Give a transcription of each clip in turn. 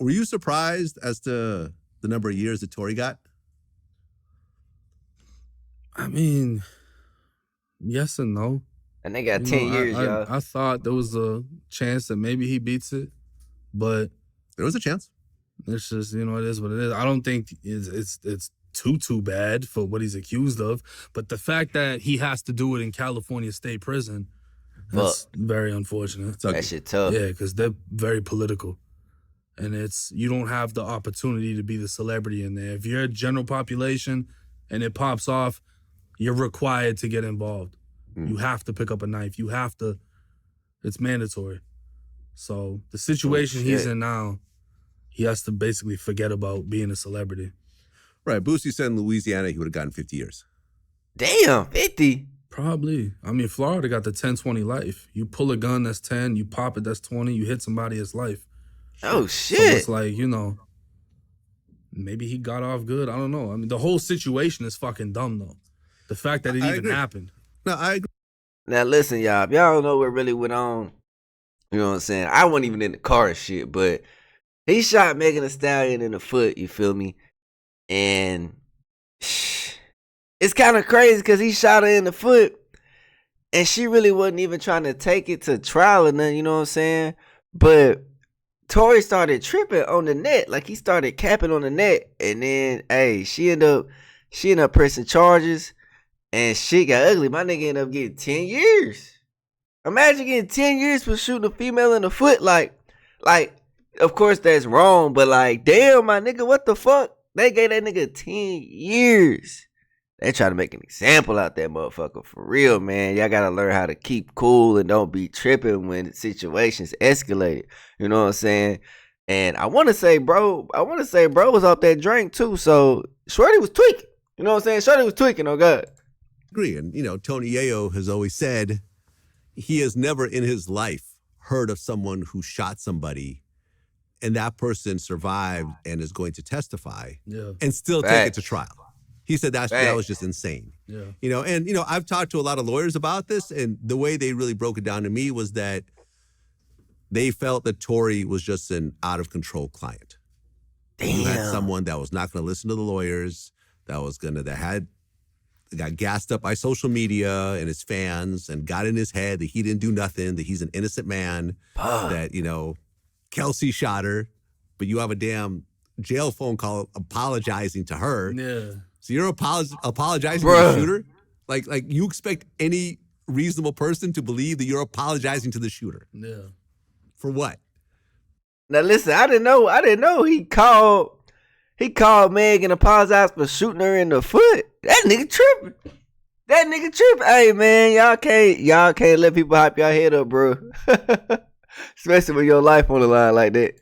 Were you surprised as to the number of years that Tory got? I mean, yes and no. And they got 10 years, y'all. I thought there was a chance that maybe he beats it, but there was a chance. It's just, it is what it is. I don't think it's too bad for what he's accused of, but the fact that he has to do it in California State Prison, that's very unfortunate. That shit tough. Yeah, because they're very political. And you don't have the opportunity to be the celebrity in there. If you're a general population and it pops off, you're required to get involved. You have to pick up a knife. You have to. It's mandatory. So the situation he's in now, he has to basically forget about being a celebrity. Right. Boosie said in Louisiana he would have gotten 50 years. Damn, 50? Probably. I mean, Florida got the 10-20 life. You pull a gun, that's 10. You pop it, that's 20. You hit somebody, it's life. Oh, shit. So it's like, maybe he got off good. I don't know. I mean, the whole situation is fucking dumb, though. The fact that it even happened. No, I agree. Now, listen, y'all. If y'all don't know what really went on, you know what I'm saying? I wasn't even in the car and shit, but he shot Megan Thee Stallion in the foot, you feel me? And it's kind of crazy because he shot her in the foot and she really wasn't even trying to take it to trial or nothing, you know what I'm saying? But Tory started tripping on the net. Like, he started capping on the net. And then, hey, she ended up pressing charges. And shit got ugly. My nigga ended up getting 10 years. Imagine getting 10 years for shooting a female in the foot. Like, of course that's wrong, but like, damn, my nigga, what the fuck? They gave that nigga 10 years. They try to make an example out that motherfucker. For real, man. Y'all gotta learn how to keep cool and don't be tripping when situations escalate. You know what I'm saying? And I want to say bro was off that drink too. So Shorty was tweaking. You know what I'm saying? Shorty was tweaking, oh God. Agree. And, Tony Yayo has always said he has never in his life heard of someone who shot somebody and that person survived and is going to testify and still take it to trial. He said that was just insane. Yeah. And I've talked to a lot of lawyers about this, and the way they really broke it down to me was that they felt that Tory was just an out-of-control client. Damn. You had someone that was not going to listen to the lawyers, that got gassed up by social media and his fans and got in his head that he didn't do nothing, that he's an innocent man, that, Kelsey shot her, but you have a damn jail phone call apologizing to her. Yeah. So you're apologizing to the shooter? Like you expect any reasonable person to believe that you're apologizing to the shooter? Yeah. For what? Now listen, I didn't know he called Meg and apologized for shooting her in the foot. That nigga tripping. Hey man, y'all can't let people hype y'all head up, bro. Especially with your life on the line like that.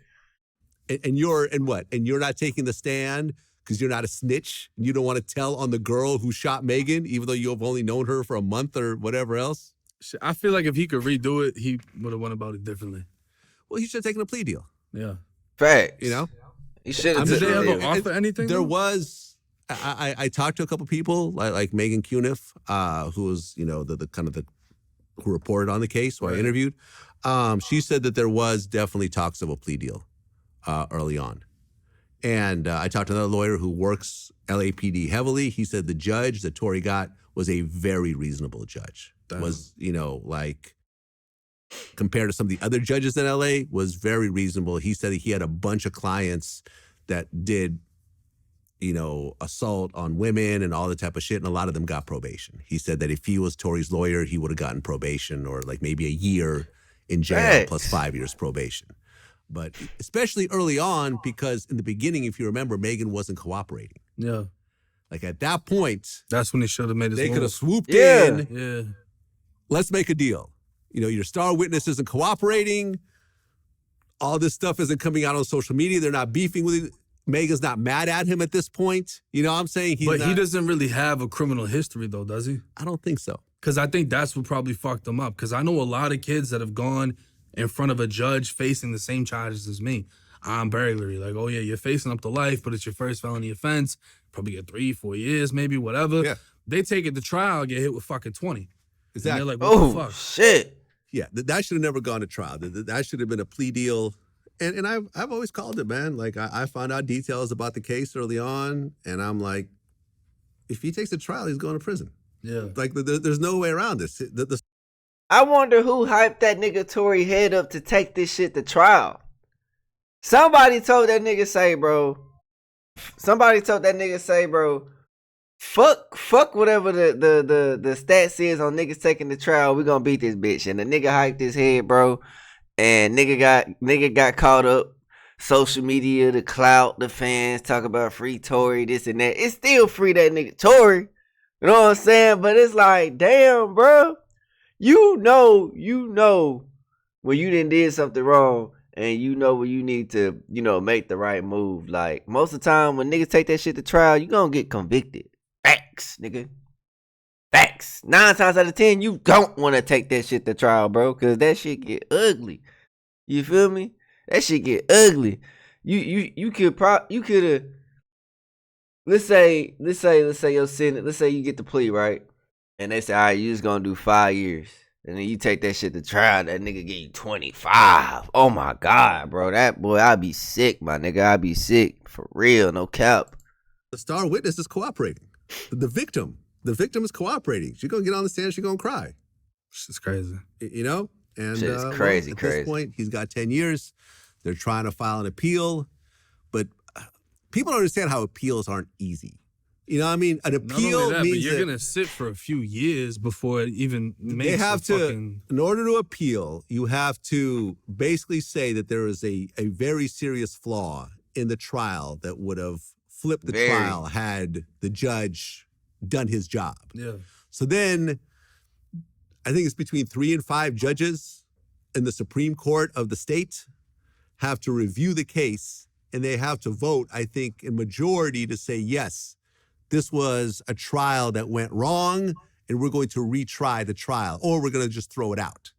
And you're not taking the stand because you're not a snitch and you don't want to tell on the girl who shot Megan, even though you've only known her for a month or whatever else? I feel like if he could redo it, he would have went about it differently. Well, he should have taken a plea deal. Yeah. Facts. He should have. Did they ever offer anything? There was. I talked to a couple people like Megan Cuniff, who was who reported on the case, who I interviewed. She said that there was definitely talks of a plea deal early on. And I talked to another lawyer who works LAPD heavily. He said the judge that Tory got was a very reasonable judge. Damn. Was, compared to some of the other judges in LA, was very reasonable. He said that he had a bunch of clients that did, assault on women and all the type of shit, and a lot of them got probation. He said that if he was Tory's lawyer, he would have gotten probation or like maybe a year in jail plus 5 years probation. But especially early on, because in the beginning, if you remember, Megan wasn't cooperating. Yeah. Like at that point, that's when he should have made his They move. could have swooped in. Yeah. Let's make a deal. Your star witness isn't cooperating. All this stuff isn't coming out on social media. They're not beefing with it. Megan's not mad at him at this point. You know what I'm saying? He doesn't really have a criminal history, though, does he? I don't think so. Because I think that's what probably fucked him up. Because I know a lot of kids that have gone in front of a judge facing the same charges as me. I'm burglary. Like, oh, yeah, you're facing up to life, but it's your first felony offense. Probably get 3-4 years, maybe, whatever. Yeah. They take it to trial, get hit with fucking 20. Exactly. And they're like, what the fuck? Shit. Yeah, that should have never gone to trial. That should have been a plea deal. And I've always called it, man. Like I found out details about the case early on, and I'm like, if he takes a trial, he's going to prison. Yeah. Like there's no way around this. I wonder who hyped that nigga Tory head up to take this shit to trial. Somebody told that nigga say, bro. Fuck whatever the stats is on niggas taking the trial. We gonna beat this bitch. And the nigga hyped his head, bro. And nigga got caught up. Social media, the clout, the fans talk about free Tory, this and that. It's still free that nigga Tory. You know what I'm saying? But it's like, damn, bro. You know when you did something wrong, and you know when you need to, make the right move. Like, most of the time when niggas take that shit to trial, you gonna get convicted. Facts, nigga. Facts. 9 times out of 10, you don't want to take that shit to trial, bro, because that shit get ugly. You feel me? That shit get ugly. You could have. Let's say your sentence. Let's say you get the plea, right? And they say, all right, you just gonna do 5 years. And then you take that shit to trial, that nigga get you 25. Oh my God, bro. That boy, I'd be sick, my nigga. I'd be sick. For real, no cap. The star witness is cooperating. The victim is cooperating. She's gonna get on the stand, she's gonna cry. It's crazy. You know? And Shit's crazy, at crazy. this point, he's got 10 years. They're trying to file an appeal. But people don't understand how appeals aren't easy. You know what I mean? An appeal means but you're going to sit for a few years before it even makes they have to, fucking... In order to appeal, you have to basically say that there is a very serious flaw in the trial that would have flipped the trial had the judge done his job. Yeah. So then, I think it's between 3 and 5 judges in the Supreme Court of the state have to review the case, and they have to vote, I think, in majority to say, yes, this was a trial that went wrong, and we're going to retry the trial, or we're going to just throw it out.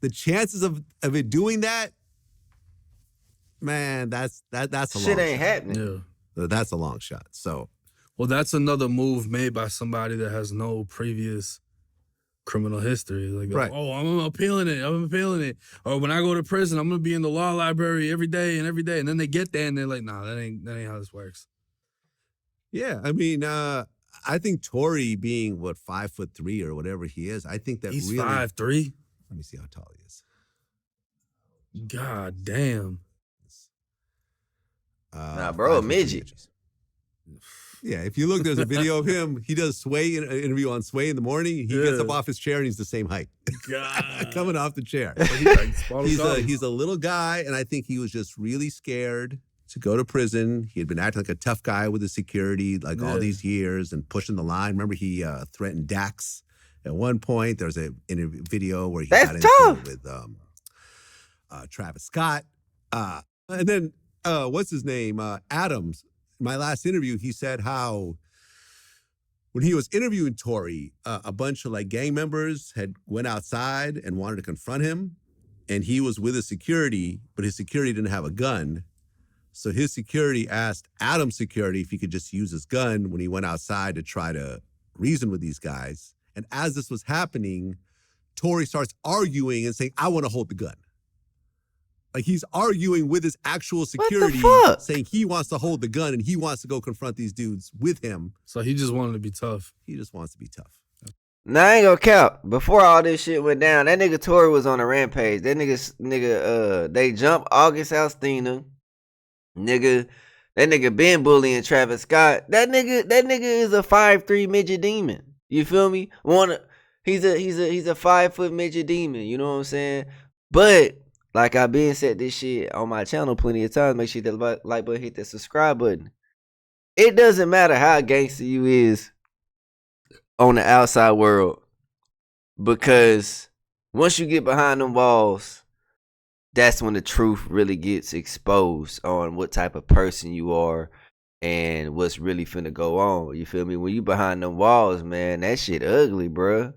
The chances of it doing that, man, that's a long shot. Shit ain't happening. Yeah. That's a long shot. So, well, that's another move made by somebody that has no previous criminal history. Like, right. Oh, I'm appealing it. Or when I go to prison, I'm gonna be in the law library every day. And then they get there and they're like, nah, that ain't how this works. Yeah, I mean, I think Tory being 5'3" or whatever he is, I think that he's really 5'3". Let me see how tall he is. God damn. Nah, bro, a midget. Yeah, if you look, there's a video of him. He does Sway an interview on Sway in the morning. He gets up off his chair and he's the same height. God. Coming off the chair. He's a little guy, and I think he was just really scared to go to prison. He had been acting like a tough guy with his security like all these years and pushing the line. Remember, he threatened Dax at one point. There's a video where he got into it with Travis Scott. And then, what's his name? Adams. In my last interview, he said how when he was interviewing Tory, a bunch of gang members had went outside and wanted to confront him. And he was with his security, but his security didn't have a gun. So his security asked Adam's security if he could just use his gun when he went outside to try to reason with these guys. And as this was happening, Tory starts arguing and saying, I want to hold the gun. Like, he's arguing with his actual security, saying he wants to hold the gun and he wants to go confront these dudes with him. So he just wanted to be tough. He just wants to be tough. Nah, I ain't gonna count. Before all this shit went down, that nigga Tory was on a rampage. That nigga, they jumped August Alstina. That nigga been bullying Travis Scott. That nigga is a 5'3" midget demon. You feel me? He's a 5 foot midget demon. You know what I'm saying? But like I've been said this shit on my channel plenty of times. Make sure you hit that like button, hit that subscribe button. It doesn't matter how gangster you is on the outside world, because once you get behind them walls, that's when the truth really gets exposed on what type of person you are and what's really finna go on. You feel me? When you behind them walls, man, that shit ugly, bruh.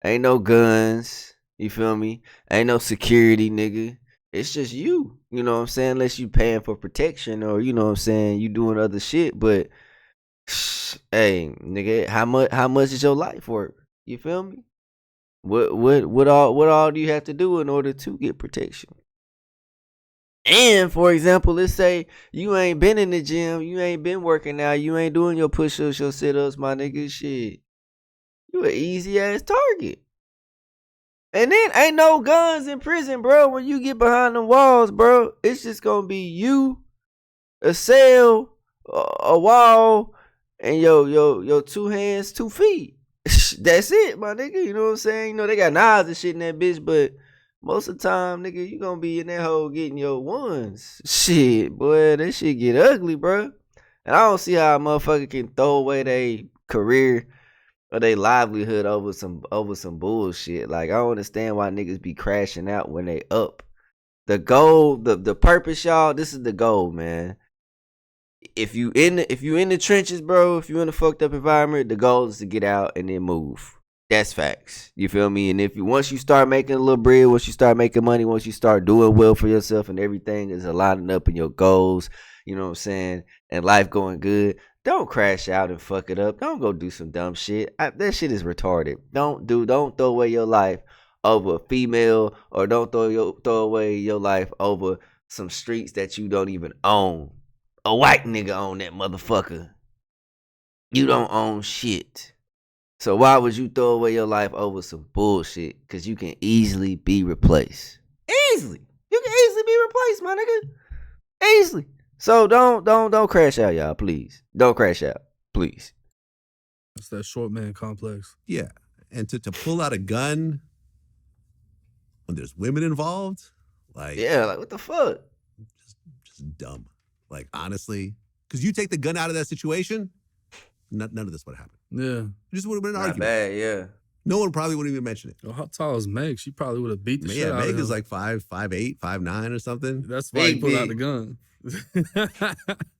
Ain't no guns. You feel me? Ain't no security, nigga. It's just you. You know what I'm saying? Unless you paying for protection or, you know what I'm saying, you doing other shit. But, hey, nigga, how much is your life worth? You feel me? What all do you have to do in order to get protection? And for example, let's say you ain't been in the gym, you ain't been working out, you ain't doing your push-ups, your sit-ups, my nigga. Shit, you an easy ass target. And then ain't no guns in prison, bro. When you get behind the walls, bro, it's just gonna be you, a cell, a wall, and your 2 hands, 2 feet. That's it, my nigga. You know what I'm saying? You know they got knives and shit in that bitch, but most of the time, nigga, you gonna be in that hole getting your ones. Shit, boy, that shit get ugly, bro. And I don't see how a motherfucker can throw away their career or their livelihood over some bullshit. Like, I don't understand why niggas be crashing out when they up. The goal, the purpose, y'all, this is the goal, man. If you in the trenches, bro, if you in a fucked up environment, the goal is to get out and then move. That's facts. You feel me? And once you start making a little bread, once you start making money, once you start doing well for yourself and everything is aligning up in your goals, you know what I'm saying, and life going good, don't crash out and fuck it up. Don't go do some dumb shit. That shit is retarded. Don't throw away your life over a female, or don't throw away your life over some streets that you don't even own. A white nigga own that motherfucker. You don't own shit. So why would you throw away your life over some bullshit? Because you can easily be replaced. Easily. You can easily be replaced, my nigga. Easily. So don't crash out, y'all, please. Don't crash out, please. That's that short man complex. Yeah. And to pull out a gun when there's women involved, like, yeah, like what the fuck? Just dumb. Like, honestly, because you take the gun out of that situation, none of this would happen. Yeah. It just would have been an Not argument. bad, yeah. No one probably wouldn't even mention it. Well, how tall is Meg? She probably would have beat the shit out of him. Meg is like 5'8", 5'9", or something. That's why he Big, pulled out big. the gun.